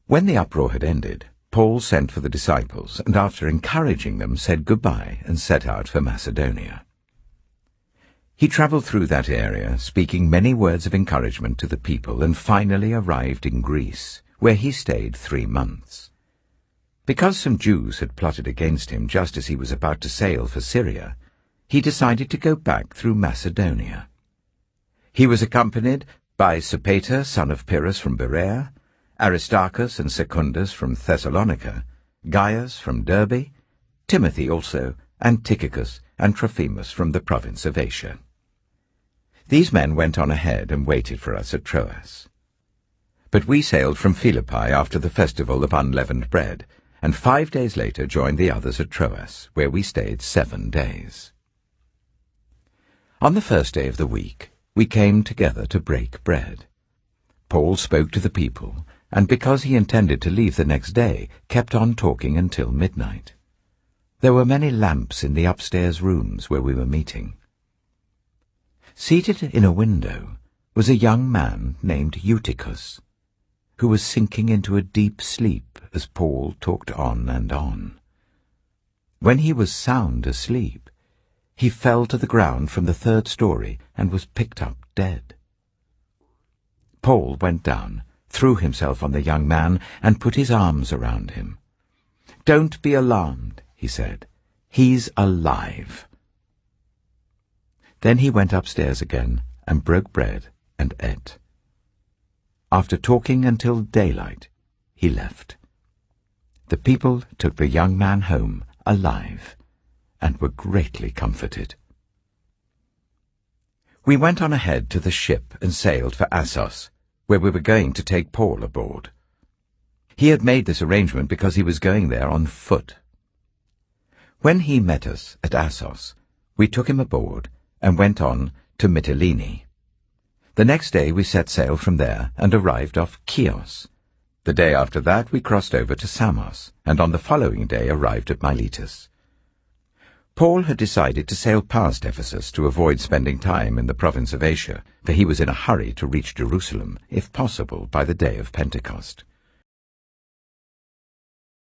When the uproar had ended, Paul sent for the disciples, and after encouraging them, said goodbye and set out for Macedonia. He travelled through that area, speaking many words of encouragement to the people, and finally arrived in Greece, where he stayed 3 months. Because some Jews had plotted against him just as he was about to sail for Syria, he decided to go back through Macedonia. He was accompanied by Sopater, son of Pyrrhus from Berea, Aristarchus and Secundus from Thessalonica, Gaius from Derbe, Timothy also, and Tychicus and Trophimus from the province of Asia. These men went on ahead and waited for us at Troas. But we sailed from Philippi after the festival of unleavened bread, and 5 days later joined the others at Troas, where we stayed 7 days. On the first day of the week, we came together to break bread. Paul spoke to the people, and because he intended to leave the next day, kept on talking until midnight. There were many lamps in the upstairs rooms where we were meeting. Seated in a window was a young man named Eutychus, who was sinking into a deep sleep as Paul talked on and on. When he was sound asleep, he fell to the ground from the 3rd story and was picked up dead. Paul went down, threw himself on the young man, and put his arms around him. "Don't be alarmed," he said. "He's alive." Then he went upstairs again and broke bread and ate. After talking until daylight, he left. The people took the young man home alive and were greatly comforted. We went on ahead to the ship and sailed for Assos, where we were going to take Paul aboard. He had made this arrangement because he was going there on foot. When he met us at Assos, we took him aboard and went on to Mytilene. The next day we set sail from there and arrived off Chios. The day after that we crossed over to Samos, and on the following day arrived at Miletus. Paul had decided to sail past Ephesus to avoid spending time in the province of Asia, for he was in a hurry to reach Jerusalem, if possible, by the day of Pentecost.